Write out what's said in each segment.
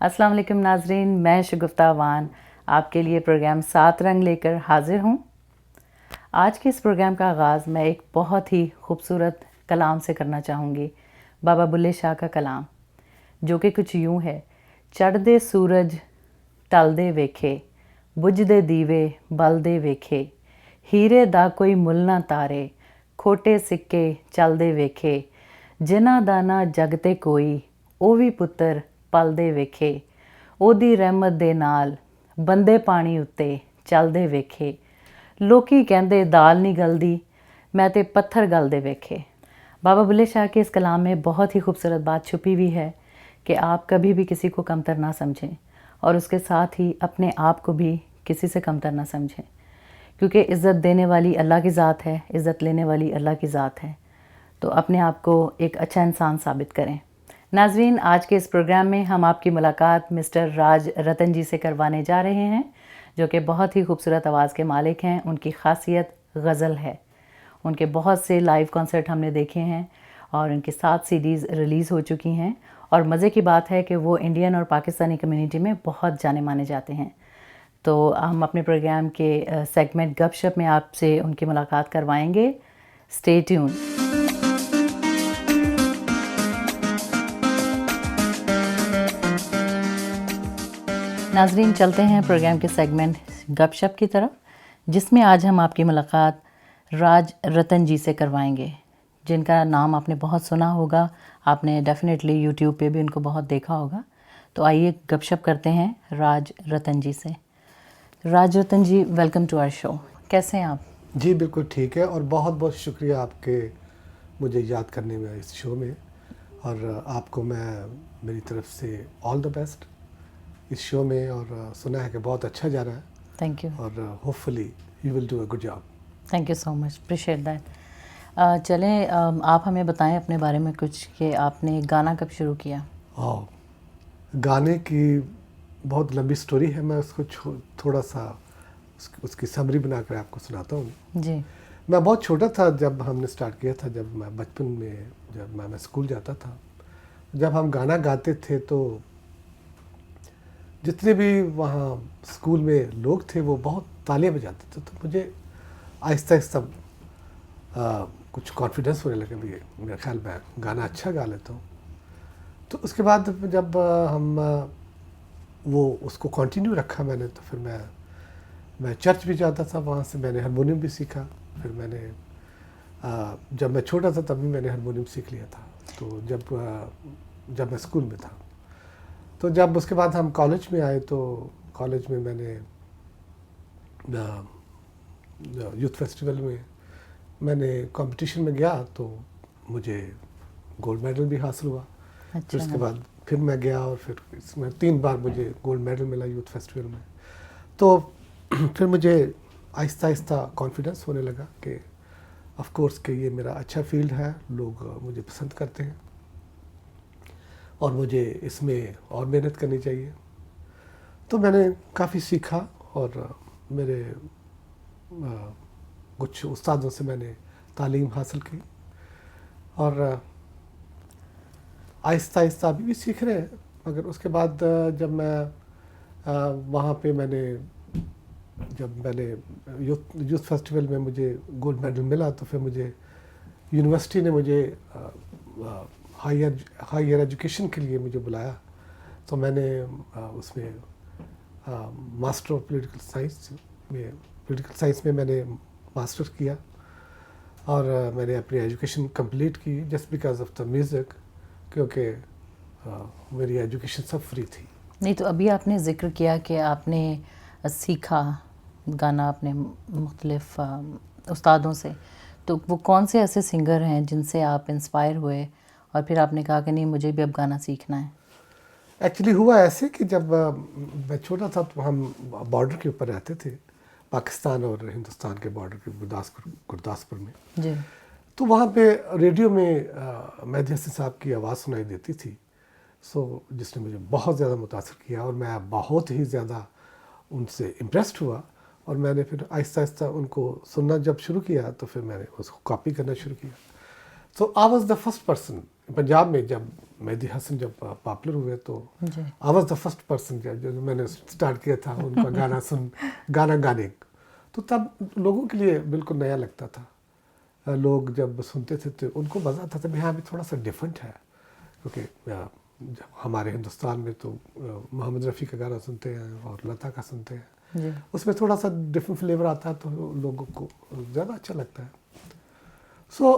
अस्सलाम वालेकुम नाजरीन, मैं शगुफ्ता अवान आपके लिए प्रोग्राम सात रंग लेकर हाजिर हूँ। आज के इस प्रोग्राम का आगाज़ मैं एक बहुत ही खूबसूरत कलाम से करना चाहूँगी, बाबा बुल्ले शाह का कलाम, जो कि कुछ यूँ है। चढ़दे सूरज टलदे वेखे, बुझदे दीवे बलदे वेखे, हीरे दा कोई मुल ना तारे, खोटे सिक्के चलदे वेखे, जिन्हां दा ना जग ते कोई, ਉਹ ਵੀ ਪੁੱਤਰ ਪਲਦੇ ਵੇਖੇ, ਉਹਦੀ ਰਹਿਮਤ ਦੇ ਨਾਲ ਬੰਦੇ ਪਾਣੀ ਉੱਤੇ ਚੱਲਦੇ ਵੇਖੇ, ਲੋਕੀ ਕਹਿੰਦੇ दाल नहीं गलदी, मैं तो पत्थर गलदे वेखे। बाबा बुल्ले शाह के इस कलाम में बहुत ही खूबसूरत बात छुपी हुई है कि आप कभी भी किसी को कमतर ना समझें और उसके साथ ही अपने आप को भी किसी से कमतर ना समझें, क्योंकि इज़्ज़त देने वाली अल्लाह की ज़ात है, इज़्ज़त लेने वाली अल्लाह की ज़ात है। तो अपने आप को एक अच्छा इंसान साबित करें। नाजरीन, आज के इस प्रोग्राम में हम आपकी मुलाकात मिस्टर राज रतन जी से करवाने जा रहे हैं, जो कि बहुत ही खूबसूरत आवाज़ के मालिक हैं। उनकी ख़ासियत गज़ल है। उनके बहुत से लाइव कॉन्सर्ट हमने देखे हैं और उनकी 7 सीडीज़ रिलीज़ हो चुकी हैं। और मज़े की बात है कि वो इंडियन और पाकिस्तानी कम्युनिटी में बहुत जाने माने जाते हैं। तो हम अपने प्रोग्राम के सेगमेंट गपशप में आपसे उनकी मुलाकात करवाएंगे। Stay tune. नाजरीन, चलते हैं प्रोग्राम के सेगमेंट गपशप की तरफ, जिसमें आज हम आपकी मुलाकात राज रतन जी से करवाएंगे, जिनका नाम आपने बहुत सुना होगा। आपने डेफिनेटली यूट्यूब पे भी उनको बहुत देखा होगा। तो आइए गपशप करते हैं राज रतन जी से। राज रतन जी, वेलकम टू आवर शो। कैसे हैं आप? जी बिल्कुल ठीक है, और बहुत बहुत शुक्रिया आपके मुझे याद करने में इस शो में, और आपको मैं मेरी तरफ से ऑल द बेस्ट इस शो में। और सुना है कि बहुत अच्छा जा रहा है। Thank you. और hopefully you will do a good job. Thank you so much, appreciate that. चलें, आप हमें बताएं अपने बारे में कुछ, कि आपने गाना कब शुरू किया? गाने की बहुत लंबी स्टोरी है, मैं उसको थोड़ा सा उसकी समरी बनाकर आपको सुनाता हूँ। जी। मैं बहुत छोटा था जब हमने स्टार्ट किया था, जब मैं बचपन में, जब मैं स्कूल जाता था, जब हम गाना गाते थे तो जितने भी वहाँ स्कूल में लोग थे वो बहुत तालियां बजाते थे। तो मुझे आहिस्ता आहिस्ता कुछ कॉन्फिडेंस होने लगा भी, मेरा ख्याल मैं गाना अच्छा गा लेता हूँ। तो उसके बाद जब हम वो उसको कंटिन्यू रखा मैंने, तो फिर मैं चर्च भी जाता था, वहाँ से मैंने हारमोनियम भी सीखा। फिर मैंने जब मैं छोटा था तब भी मैंने हारमोनियम सीख लिया था। तो जब मैं स्कूल में था, तो जब उसके बाद हम कॉलेज में आए, तो कॉलेज में मैंने यूथ फेस्टिवल में मैंने कंपटीशन में गया, तो मुझे गोल्ड मेडल भी हासिल हुआ। अच्छा। फिर उसके बाद फिर मैं गया, और फिर इसमें 3 बार मुझे गोल्ड मेडल मिला यूथ फेस्टिवल में। तो फिर मुझे आहिस्ता आहिस्ता कॉन्फिडेंस होने लगा कि ऑफ कोर्स कि ये मेरा अच्छा फील्ड है, लोग मुझे पसंद करते हैं और मुझे इसमें और मेहनत करनी चाहिए। तो मैंने काफ़ी सीखा, और मेरे कुछ उस्तादों से मैंने तालीम हासिल की, और आहिस्ता आहिस्ता अभी भी सीख रहे हैं। मगर उसके बाद जब मैं वहाँ पे जब मैंने यूथ फेस्टिवल में मुझे गोल्ड मेडल मिला, तो फिर मुझे यूनिवर्सिटी ने मुझे हायर एजुकेशन के लिए मुझे बुलाया। तो मैंने उसमें मास्टर ऑफ पॉलिटिकल साइंस में मैंने मास्टर किया, और मैंने अपनी एजुकेशन कंप्लीट की just because of the music, क्योंकि मेरी एजुकेशन सब फ्री थी। नहीं, तो अभी आपने ज़िक्र किया कि आपने सीखा गाना अपने मुख्तलिफ उस्तादों से, तो वो कौन से ऐसे सिंगर हैं जिनसे आप इंस्पायर हुए और फिर आपने कहा कि नहीं, मुझे भी अब गाना सीखना है? एक्चुअली हुआ ऐसे कि जब मैं छोटा था तो हम बॉर्डर के ऊपर रहते थे, पाकिस्तान और हिंदुस्तान के बॉर्डर के गुरदासपुर में। जी। तो वहाँ पे रेडियो में मेहदी हसन साहब की आवाज़ सुनाई देती थी, जिसने मुझे बहुत ज़्यादा मुतासर किया, और मैं बहुत ही ज़्यादा उनसे इम्प्रेस्ड हुआ। और मैंने फिर आहिस्ता आहिस्ता उनको सुनना जब शुरू किया, तो फिर मैंने उसको कॉपी करना शुरू किया। So I was the first person Punjab में जब मेहदी हसन जब पॉपुलर हुए तो जी। I was the first person जो मैंने स्टार्ट किया था उनका गाना गाने। तो तब लोगों के लिए बिल्कुल नया लगता था। लोग जब सुनते थे तो उनको मज़ा आता था भी हाँ भी थोड़ा सा डिफरेंट है, क्योंकि जब हमारे हिंदुस्तान में तो मोहम्मद रफ़ी का गाना सुनते हैं और लता का सुनते हैं, जी। उसमें थोड़ा सा डिफरेंट फ्लेवर आता है तो लोगों को ज़्यादा अच्छा लगता है। So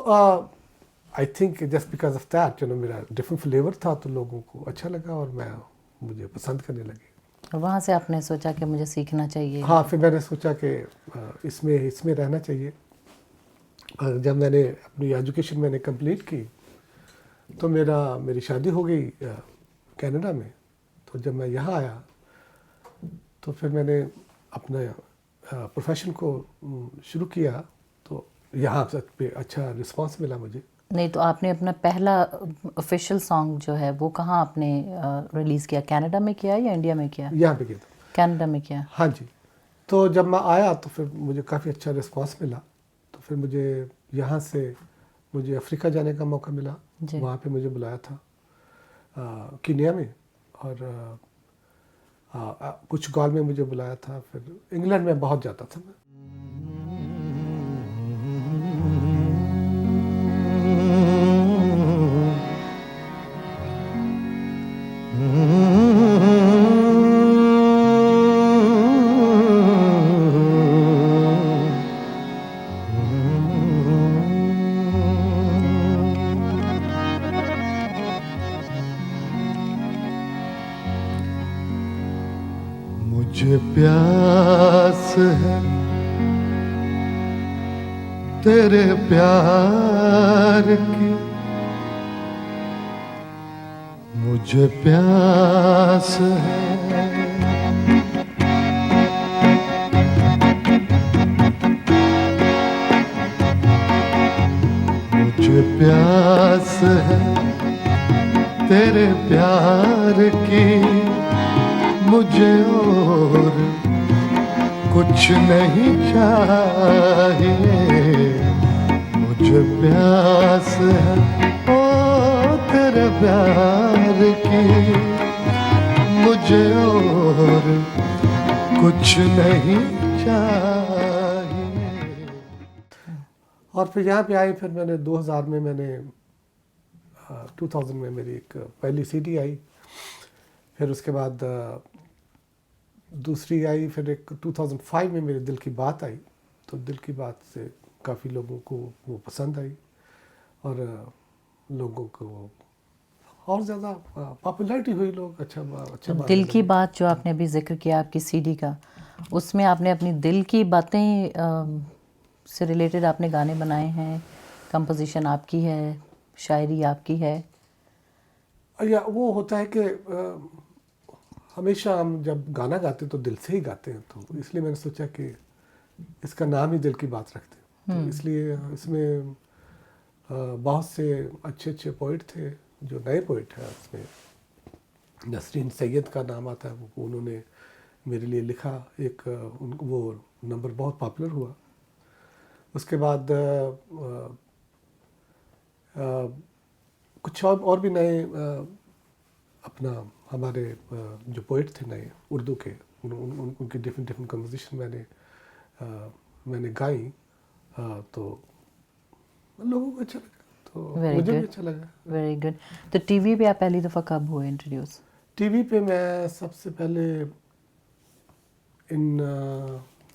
I think just because of that मेरा डिफरेंट फ्लेवर था तो लोगों को अच्छा लगा और मुझे पसंद करने लगे। और वहाँ से आपने सोचा कि मुझे सीखना चाहिए। हाँ, फिर मैंने सोचा कि इसमें रहना चाहिए। जब मैंने अपनी एजुकेशन मैंने कंप्लीट की तो मेरी शादी हो गई कनाडा में। तो जब मैं यहाँ आया तो फिर मैंने अपना प्रोफेशन को शुरू किया, तो यहाँ पे अच्छा रिस्पांस मिला मुझे। नहीं तो आपने अपना पहला ऑफिशियल सॉन्ग जो है वो कहाँ आपने रिलीज़ किया, कनाडा में किया या इंडिया में किया? यहाँ पे किया था। कनाडा में किया। हाँ जी। तो जब मैं आया तो फिर मुझे काफ़ी अच्छा रिस्पांस मिला। तो फिर मुझे यहाँ से मुझे अफ्रीका जाने का मौका मिला। जी। वहाँ पे मुझे बुलाया था कीनिया में, और कुछ गॉल में मुझे बुलाया था। फिर इंग्लैंड में बहुत जाता था मैं। मुझे प्यास है तेरे प्यार की, मुझे प्यास है मुझे प्यास है तेरे प्यार की, मुझे और कुछ नहीं चाहिए। मुझे प्यास है ओ तेरे प्यार की, मुझे और कुछ नहीं चाहिए। और फिर यहाँ पे आए, फिर मैंने 2000 में मैंने 2000 में मेरी एक पहली सीडी आई। फिर उसके बाद दूसरी आई। फिर एक 2005 में मेरे दिल की बात आई। तो दिल की बात से काफ़ी लोगों को वो पसंद आई और लोगों को और ज़्यादा पॉपुलैरिटी हुई। लोग अच्छा बात दिल की बात जो आपने अभी जिक्र किया आपकी सीडी का, उसमें आपने अपनी दिल की बातें से रिलेटेड आपने गाने बनाए हैं, कंपोजिशन आपकी है, शायरी आपकी है। या वो होता है कि हमेशा हम जब गाना गाते हैं तो दिल से ही गाते हैं, तो इसलिए मैंने सोचा कि इसका नाम ही दिल की बात रखते हैं। तो इसलिए इसमें बहुत से अच्छे अच्छे पोइट थे, जो नए पोइट हैं। उसमें नसरीन सैयद का नाम आता है, वो उन्होंने मेरे लिए लिखा एक वो नंबर बहुत पॉपुलर हुआ। उसके बाद कुछ और भी नए अपना हमारे जो पोइट थे नए उर्दू के, उनकी डिफरेंट कंपोजिशन मैंने गाई। तो लोगों को अच्छा लगा, तो मुझे भी अच्छा लगा। Very good. तो टीवी पे आप पहली दफ़ा कब हुए इंट्रोड्यूस? टीवी पे मैं सबसे पहले इन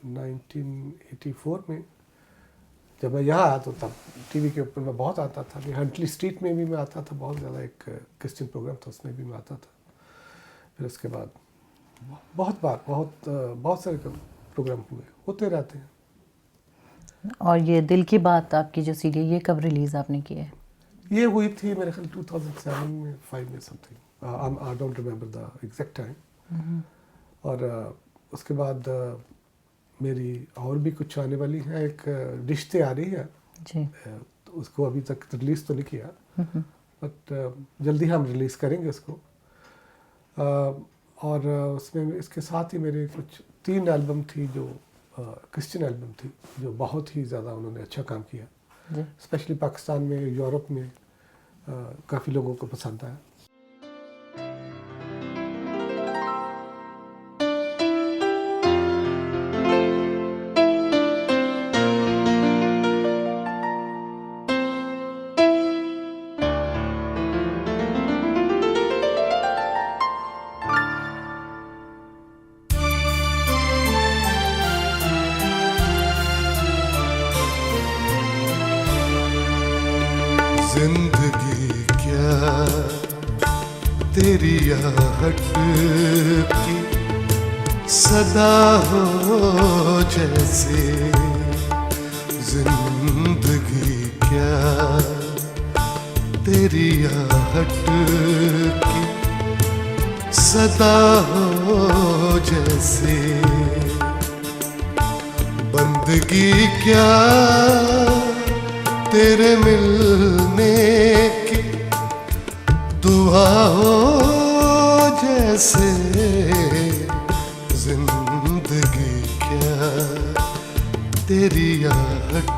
1984 में जब मैं यहाँ आया, तो तब टीवी के ऊपर मैं बहुत आता था। हंटली स्ट्रीट में भी मैं आता था बहुत ज़्यादा, एक क्रिश्चियन प्रोग्राम था, उसमें भी मैं आता था। फिर उसके बाद बहुत सारे प्रोग्राम होते रहते हैं। और ये दिल की बात आपकी जो सीडी ये कब रिलीज़ आपने की है? ये हुई थी मेरे ख्याल 2007 में 5 में something. I don't remember the exact time. और उसके बाद मेरी और भी कुछ आने वाली है। एक रिश्ते आ रही है जी। तो उसको अभी तक रिलीज़ तो नहीं किया, बट जल्दी हम रिलीज़ करेंगे उसको। और उसमें इसके साथ ही मेरे कुछ 3 एल्बम थी जो क्रिश्चियन एल्बम थी, जो बहुत ही ज़्यादा उन्होंने अच्छा काम किया, जी। स्पेशली पाकिस्तान में, यूरोप में, काफ़ी लोगों को पसंद आया। जिंदगी क्या तेरी आहट की सदा हो जैसे, जिंदगी क्या तेरी आहट की सदा हो जैसे, बंदगी क्या तेरे मिलने की दुआ हो जैसे, जिंदगी क्या तेरी आहट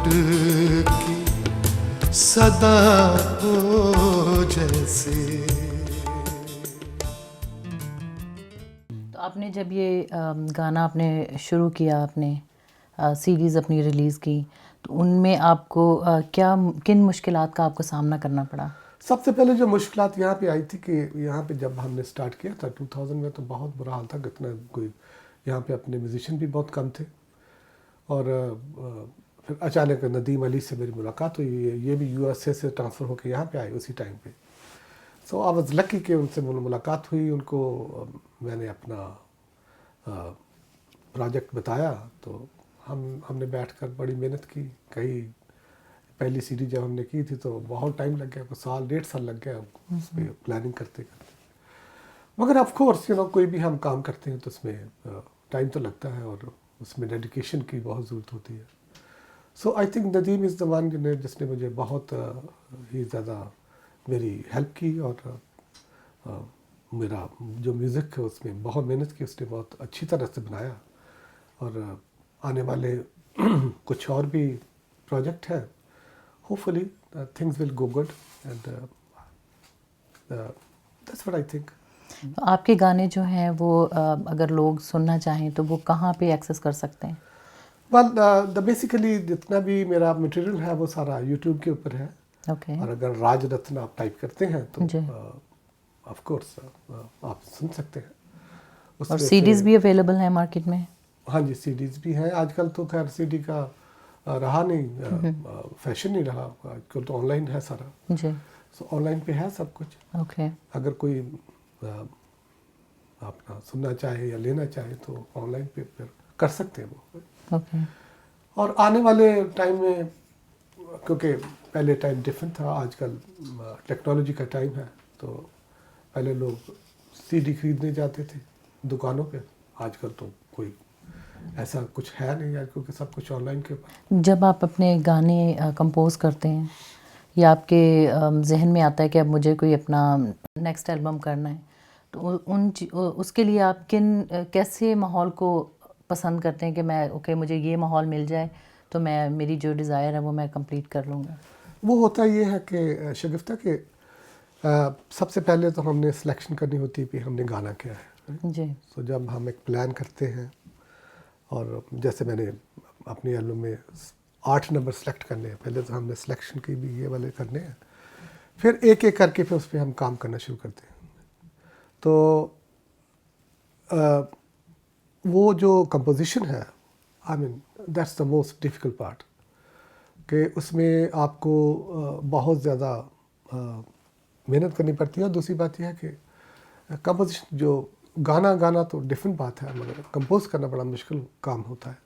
की सदा हो जैसे। तो आपने जब ये गाना आपने शुरू किया, आपने सीरीज़ अपनी रिलीज़ की, तो उनमें आपको क्या किन मुश्किलात का आपको सामना करना पड़ा? सबसे पहले जो मुश्किलात यहाँ पे आई थी कि यहाँ पे जब हमने स्टार्ट किया था 2000 में, तो बहुत बुरा हाल था। कितना कोई यहाँ पे अपने म्यूजिशियन भी बहुत कम थे। और फिर अचानक नदीम अली से मेरी मुलाकात हुई। ये भी यूएसए से ट्रांसफ़र होकर यहाँ पे आए उसी टाइम पे। सो आई वाज लकी कि उनसे मुलाकात हुई। उनको मैंने अपना प्रोजेक्ट बताया, तो हमने बैठकर बड़ी मेहनत की। कई पहली सीरीज जब हमने की थी तो बहुत टाइम लग गया, साल 1.5 साल लग गया उस पर प्लानिंग करते करते। मगर ऑफ कोर्स कोई भी हम काम करते हैं तो उसमें टाइम तो लगता है और उसमें डेडिकेशन की बहुत ज़रूरत होती है। So I think Nadeem is the one जिसने मुझे बहुत ही ज़्यादा मेरी हेल्प की। और मेरा जो म्यूज़िक है उसमें बहुत मेहनत की उसने, बहुत अच्छी तरह से बनाया। और आने वाले कुछ और भी प्रोजेक्ट हैं। Hopefully things will go good and that's what I think. आपके गाने जो हैं वो अगर लोग सुनना चाहें तो वो कहाँ पे एक्सेस कर सकते हैं? वेल बेसिकली जितना भी मेरा मटेरियल है वो सारा यूट्यूब के ऊपर है। ओके। और अगर राज रत्न आप टाइप करते हैं तो जी। ऑफ कोर्स आप सुन सकते हैं। और उसमें सीडीज़ से- भी अवेलेबल हैं मार्केट में? हाँ जी, सीडीज़ भी हैं। आजकल तो खैर सीडी का रहा नहीं, फैशन नहीं रहा। आजकल तो ऑनलाइन है सारा। जी। सो ऑनलाइन पे है सब कुछ। ओके। अगर कोई अपना सुनना चाहे या लेना चाहे तो ऑनलाइन पे फिर कर सकते हैं वो। ओके। और आने वाले टाइम में, क्योंकि पहले टाइम डिफरेंट था, आजकल टेक्नोलॉजी का टाइम है, तो पहले लोग सीडी खरीदने जाते थे दुकानों पे। आजकल तो कोई ऐसा कुछ है नहीं आज, क्योंकि सब कुछ ऑनलाइन के ऊपर। जब आप अपने गाने कंपोज करते हैं या आपके जहन में आता है कि अब मुझे कोई अपना नेक्स्ट एल्बम करना है, तो उसके लिए आप कैसे माहौल को पसंद करते हैं कि मैं ओके मुझे ये माहौल मिल जाए तो मैं मेरी जो डिज़ायर है वो मैं कंप्लीट कर लूँगा? वो होता ये है कि शगुफ्ता के सबसे पहले तो हमने सिलेक्शन करनी होती है कि हमने गाना क्या है। जी। तो जब हम एक प्लान करते हैं, और जैसे मैंने अपनी एल्बम में 8 नंबर सेलेक्ट करने हैं, पहले तो हमने सिलेक्शन की भी ये वाले करने हैं, फिर एक एक करके फिर उस पर हम काम करना शुरू करते हैं। तो वो जो कंपोजिशन है, I mean that's the most difficult part, कि उसमें आपको बहुत ज़्यादा मेहनत करनी पड़ती है। और दूसरी बात यह है कि कंपोजिशन, जो गाना तो डिफरेंट बात है, मगर कंपोज करना बड़ा मुश्किल काम होता है।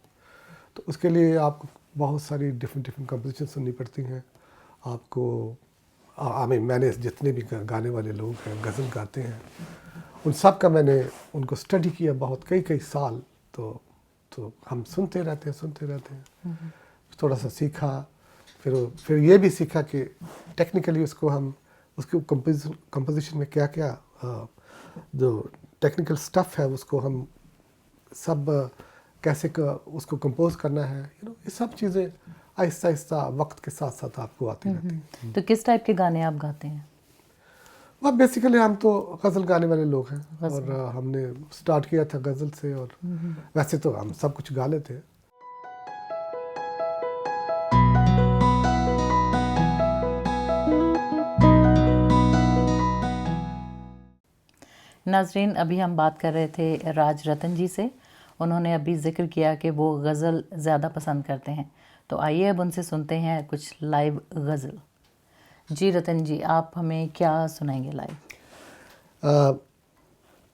तो उसके लिए आपको बहुत सारी डिफरेंट कंपोजिशन सुननी पड़ती हैं आपको। मैंने जितने भी गाने वाले लोग हैं, गज़ल गाते हैं, उन सब का मैंने उनको स्टडी किया बहुत कई साल। तो हम सुनते रहते हैं। थोड़ा सा सीखा, फिर ये भी सीखा कि टेक्निकली उसको हम उसके कंपोजिशन में क्या क्या जो टेक्निकल स्टफ़ है उसको हम सब कैसे उसको कंपोज करना है, ये सब चीज़ें आहिस्ता आहिस्ता वक्त के साथ साथ आपको आती रहती हैं। तो किस टाइप के गाने आप गाते हैं? वह बेसिकली हम तो गज़ल गाने वाले लोग हैं और हमने स्टार्ट किया था गज़ल से और वैसे तो हम सब कुछ गा लेते हैं। नाजरीन, अभी हम बात कर रहे थे राज रतन जी से। उन्होंने अभी जिक्र किया कि वो गज़ल ज़्यादा पसंद करते हैं, तो आइए अब उनसे सुनते हैं कुछ लाइव गज़ल। जी रतन जी, आप हमें क्या सुनाएंगे लाइव?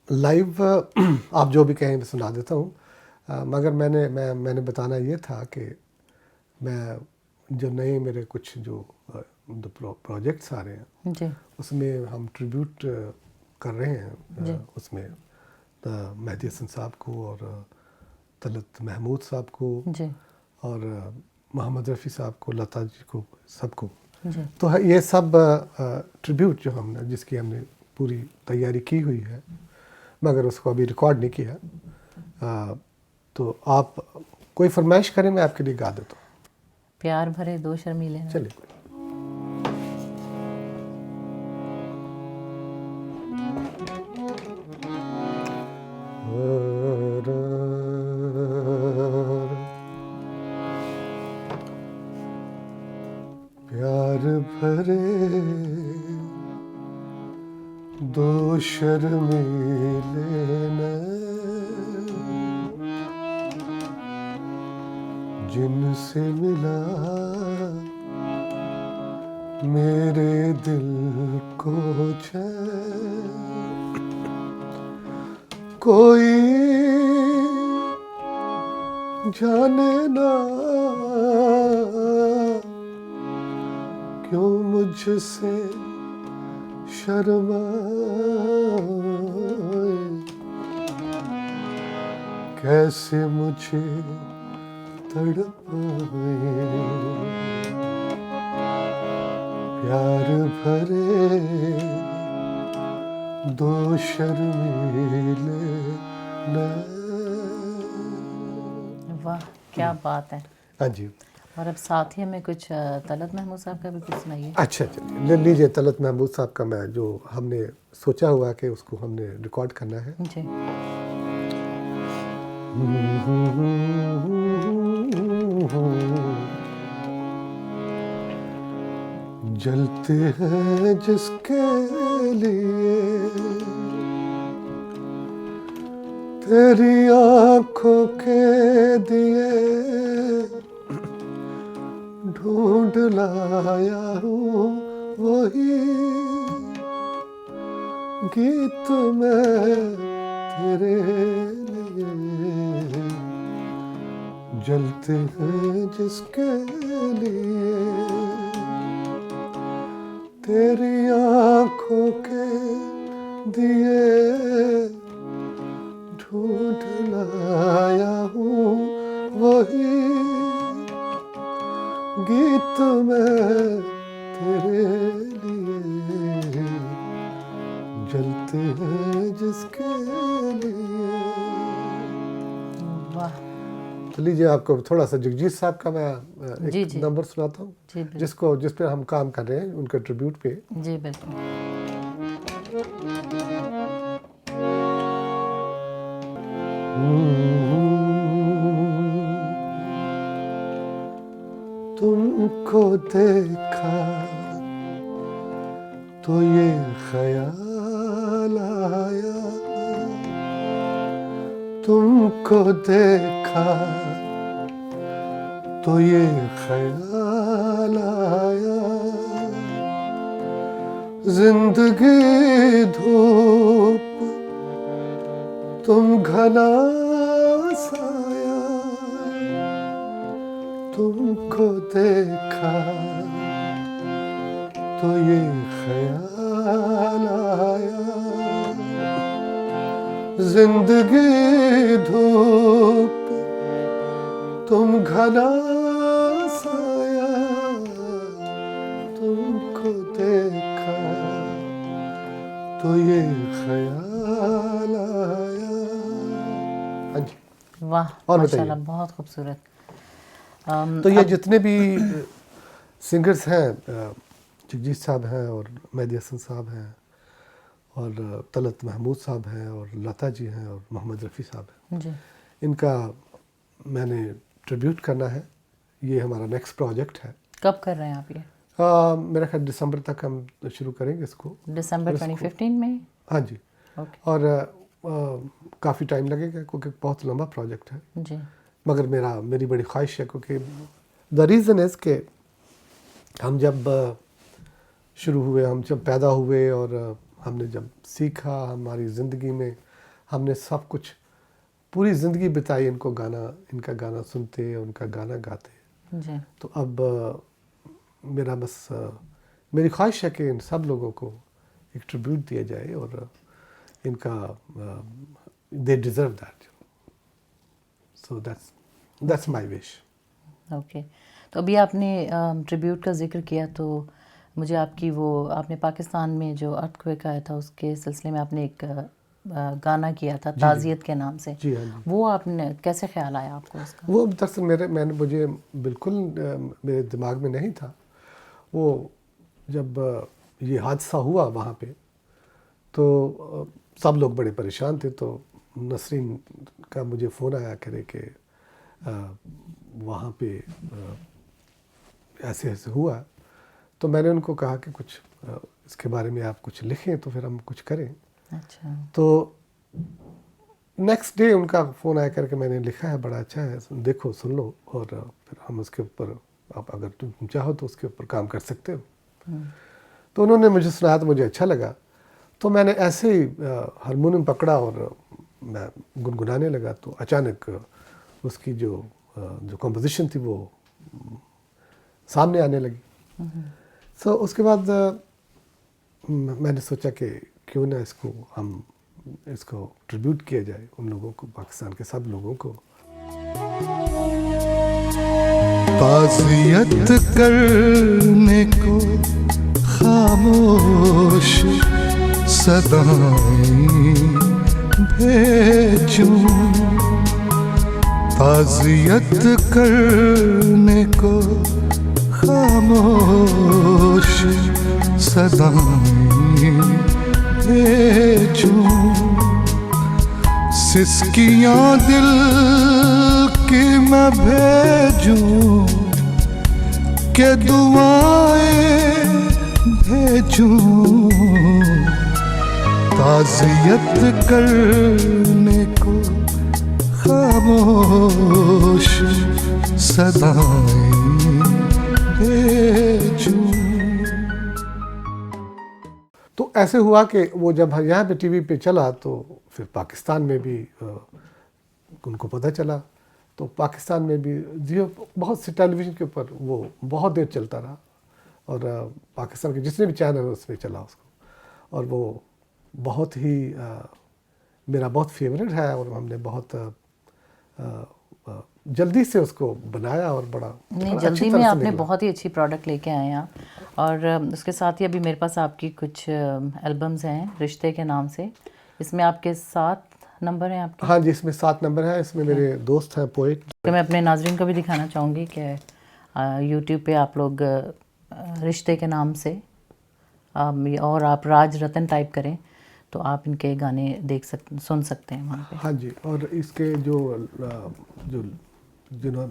लाइव आप जो भी कहें मैं सुना देता हूँ, मगर मैंने बताना ये था कि मैं जो नए मेरे कुछ जो प्रोजेक्ट्स आ रहे हैं जी उसमें हम ट्रिब्यूट कर रहे हैं। उसमें मेहदी हसन साहब को और तलत महमूद साहब को जी और मोहम्मद रफ़ी साहब को, लता जी को, सबको। जी तो ये सब ट्रिब्यूट जो हमने जिसकी हमने पूरी तैयारी की हुई है, मगर उसको अभी रिकॉर्ड नहीं किया। तो आप कोई फरमाइश करें, मैं आपके लिए गा देता हूँ। प्यार भरे दो शर्मीले नैन। चलिए। प्यार भरे दो शर्मीले नैन, जिनसे मिला मेरे दिल को चैन, कोई जाने ना क्यों मुझसे शर्माए, कैसे मुझे तड़पाए। प्यार भरे दो शर्मीले नैन। वाह, क्या बात है। हाँ जी। और अब साथ ही हमें कुछ तलत महमूद साहब का भी कुछ सुनाइए। अच्छा, चलिए ले लीजिए तलत महमूद साहब का, मैं जो हमने सोचा हुआ कि उसको हमने रिकॉर्ड करना है। जी जलते हैं जिसके लिए तेरी आंखों के दिए, ढूंढ लाया हूँ वही गीत मैं तेरे लिए। जलते हैं जिसके लिए तेरी आंखों के दिए, ढूंढ लाया हूँ वही गीत मैं तेरे लिए। जलते हैं जिसके लिए। वाह। तो लीजिए, आपको थोड़ा सा जगजीत साहब का मैं जी, एक जी। नंबर सुनाता हूँ, जी बिल्कुल। जिस पे हम काम कर रहे हैं, उनके ट्रिब्यूट पे। जी बिल्कुल। तुमको देखा तो ये ख्याल आया, तुमको देखा तो ये ख्याल आया, जिंदगी धूप तुम घना साया, तुमको देखा तो ये ख्याल आया, जिंदगी धूप तुम घना साया, तुमको देखा तो ये ख्याल आया। हाँ जी। वाह, और माशाल्लाह, बताइए। बहुत खूबसूरत। तो ये जितने भी सिंगर्स हैं, जगजीत साहब हैं और मेहदी हसन साहब हैं और तलत महमूद साहब हैं और लता जी हैं और मोहम्मद रफ़ी साहब हैं। जी। इनका मैंने ट्रिब्यूट करना है। ये हमारा नेक्स्ट प्रोजेक्ट है। कब कर रहे हैं आप ये? मेरा ख्याल दिसंबर तक हम शुरू करेंगे इसको। दिसंबर 2015 में? हाँ जी। ओके। और काफ़ी टाइम लगेगा क्योंकि बहुत लंबा प्रोजेक्ट है, जी। मगर मेरी बड़ी ख्वाहिश है क्योंकि द रीज़न इज़ के हम जब शुरू हुए, हम जब पैदा हुए और हमने जब सीखा, हमारी ज़िंदगी में हमने सब कुछ पूरी ज़िंदगी बिताई इनका गाना सुनते, उनका गाना गाते। जी। तो अब मेरी ख्वाहिश है कि इन सब लोगों को एक ट्रिब्यूट दिया जाए और इनका they deserve that, so that's my wish. Okay. तो अभी आपने ट्रिब्यूट का जिक्र किया, तो मुझे आपने पाकिस्तान में जो अर्थक्वेक आया था उसके सिलसिले में आपने एक गाना किया था ताज़ियत के नाम से। जी हाँ जी। वो आपने कैसे ख्याल आया आपको उसका? वो दरअसल मुझे बिल्कुल मेरे दिमाग में नहीं था। वो जब ये हादसा हुआ वहाँ पे तो सब लोग बड़े परेशान थे। तो नसरीन का मुझे फ़ोन आया करे कि वहाँ पे ऐसे ऐसे हुआ। तो मैंने उनको कहा कि कुछ इसके बारे में आप कुछ लिखें तो फिर हम कुछ करें। अच्छा। तो नेक्स्ट डे उनका फ़ोन आया करके मैंने लिखा है, बड़ा अच्छा है, देखो सुन लो और फिर हम उसके ऊपर, आप अगर तुम चाहो तो उसके ऊपर काम कर सकते हो। तो उन्होंने मुझे सुनाया तो मुझे अच्छा लगा। तो मैंने ऐसे ही हारमोनियम पकड़ा और मैं गुनगुनाने लगा। तो अचानक उसकी जो कंपोजिशन थी वो सामने आने लगी। सो उसके बाद मैंने सोचा कि क्यों ना इसको ट्रिब्यूट किया जाए उन लोगों को, पाकिस्तान के सब लोगों को। ताज़ियत करने को खामोश सदाएं भेजूं, ताज़ियत करने को खामोश सदाएं भेजूं, सिसकियां दिल की मैं भेजूं के दुआएं भेजूं, ताज़ियत करने को खामोश सदाएं भेजूं। तो ऐसे हुआ कि वो जब यहाँ पे टीवी पे चला तो फिर पाकिस्तान में भी उनको पता चला। तो पाकिस्तान में भी जियो बहुत से टेलीविज़न के ऊपर वो बहुत देर चलता रहा और पाकिस्तान के जितने भी चैनल उसमें चला उसको, और वो बहुत ही मेरा बहुत फेवरेट है और हमने बहुत जल्दी से उसको बनाया और बड़ा जल्दी में आपने बहुत ही अच्छी प्रोडक्ट लेके आए हैं आप। और उसके साथ ही अभी मेरे पास आपकी कुछ एल्बम्स हैं रिश्ते के नाम से। इसमें आपके 7 नंबर हैं आपके? हाँ जी, इसमें 7 नंबर हैं। इसमें मेरे दोस्त हैं पोइट। तो मैं अपने नाजरीन को भी दिखाना चाहूँगी कि यूट्यूब पे आप लोग रिश्ते के नाम से और आप राज रतन टाइप करें तो आप इनके गाने सुन सकते हैं वहाँ पे। हाँ जी, और इसके जो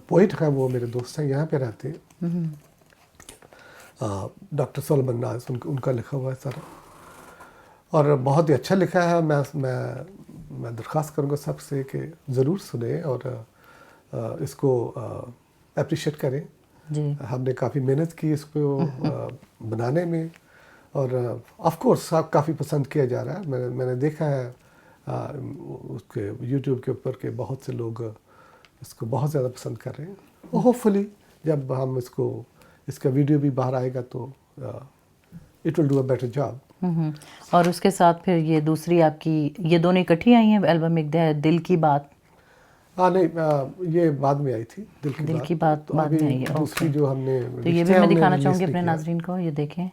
पोइट हैं वो मेरे दोस्त हैं, यहाँ पे रहते हैं। डॉक्टर सोलमन नाज, उनका लिखा हुआ है सारा और बहुत ही अच्छा लिखा है। मैं दरख्वास्त करूँगा सबसे कि ज़रूर सुने और इसको अप्रिशिएट करें जी। हमने काफ़ी मेहनत की इसको बनाने में और ऑफ कोर्स काफ़ी पसंद किया जा रहा है। मैंने देखा है उसके यूट्यूब के ऊपर के बहुत से लोग इसको बहुत ज़्यादा पसंद कर रहे हैं। होपफुली जब हम इसका वीडियो भी बाहर आएगा तो it will do a better job. और उसके साथ फिर ये दूसरी आपकी, ये दोनों इकट्ठी आई हैं एल्बम, एक दिल की बात? हाँ नहीं, ये बाद में आई थी, दिल की बात तो बाद में आई है। दूसरी जो हमने, तो ये भी मैं दिखाना चाहूँगी अपने नाजरीन को, ये देखें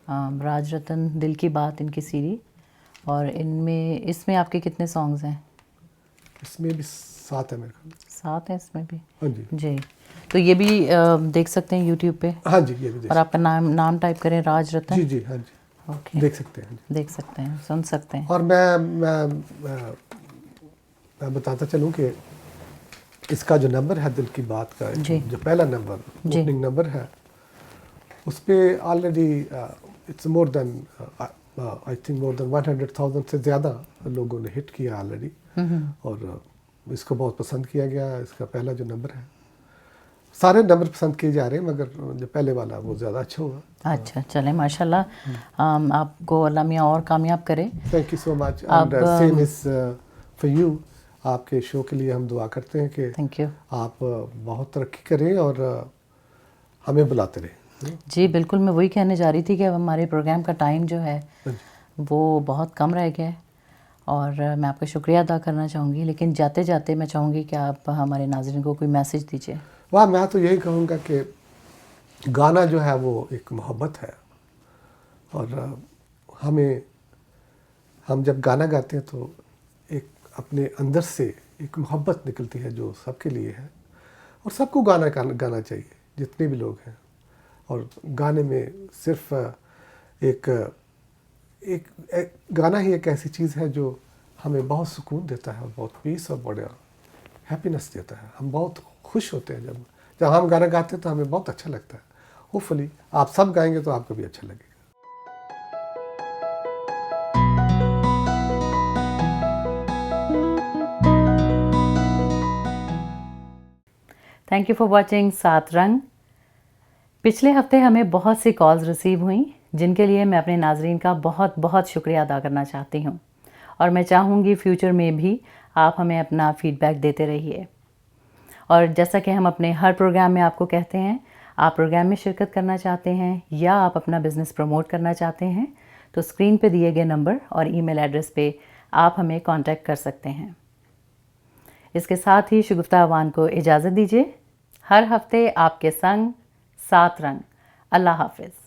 राज रतन दिल की बात इनकी सीरी। और इसमें आपके कितने सॉन्ग्स हैं? इसमें भी 7 है मेरे ख्याल। 7 है इसमें भी? हाँ जी जी। तो ये भी देख सकते हैं यूट्यूब पे। हाँ जी, ये भी और आपका नाम टाइप करें राज रतन। जी जी हाँ जी। ओके, देख सकते हैं। देख सकते हैं, सुन सकते हैं। और मैं बताता चलूँ कि इसका जो नंबर है दिल की बात का, जी। जो पहला नंबर जी। ओपनिंग नंबर है, उस पे already it's more than I think more than 100,000 से ज़्यादा लोगों ने हिट किया ऑलरेडी। और इसको बहुत पसंद किया गया। इसका पहला जो नंबर है, सारे नंबर पसंद किए जा रहे हैं मगर जो पहले वाला वो ज़्यादा अच्छा हुआ। अच्छा, चलें, माशाल्लाह। आपको अल्लाह मियाँ और कामयाब करे। Thank you so much. अब, and same is for you. आपके शो के लिए हम दुआ करते हैं कि थैंक यू। आप बहुत तरक्की करें और हमें बुलाते रहें। जी बिल्कुल, मैं वही कहने जा रही थी कि अब हमारे प्रोग्राम का टाइम जो है वो बहुत कम रह गया है और मैं आपका शुक्रिया अदा करना चाहूँगी, लेकिन जाते जाते मैं चाहूँगी कि आप हमारे नाज़रीन को कोई मैसेज दीजिए। वाह, मैं तो यही कहूँगा कि गाना जो है वो एक मोहब्बत है और हम जब गाना गाते हैं तो एक अपने अंदर से एक मोहब्बत निकलती है जो सबके लिए है और सबको गाना चाहिए, जितने भी लोग हैं। और गाने में सिर्फ एक गाना ही एक ऐसी चीज़ है जो हमें बहुत सुकून देता है और बहुत पीस और बड़ा हैप्पीनेस देता है। हम बहुत खुश होते हैं जब हम गाना गाते हैं तो हमें बहुत अच्छा लगता है। होपफुली आप सब गाएंगे तो आपको भी अच्छा लगेगा। थैंक यू फॉर वॉचिंग सात रंग। पिछले हफ्ते हमें बहुत सी कॉल्स रिसीव हुई जिनके लिए मैं अपने नाजरीन का बहुत बहुत शुक्रिया अदा करना चाहती हूँ और मैं चाहूँगी फ्यूचर में भी आप हमें अपना फीडबैक देते रहिए। और जैसा कि हम अपने हर प्रोग्राम में आपको कहते हैं, आप प्रोग्राम में शिरकत करना चाहते हैं या आप अपना बिज़नेस प्रमोट करना चाहते हैं तो स्क्रीन पे दिए गए नंबर और ईमेल एड्रेस पे आप हमें कांटेक्ट कर सकते हैं। इसके साथ ही शगुफ्ता अवान को इजाज़त दीजिए। हर हफ्ते आपके संग सात रंग। अल्लाह हाफिज़।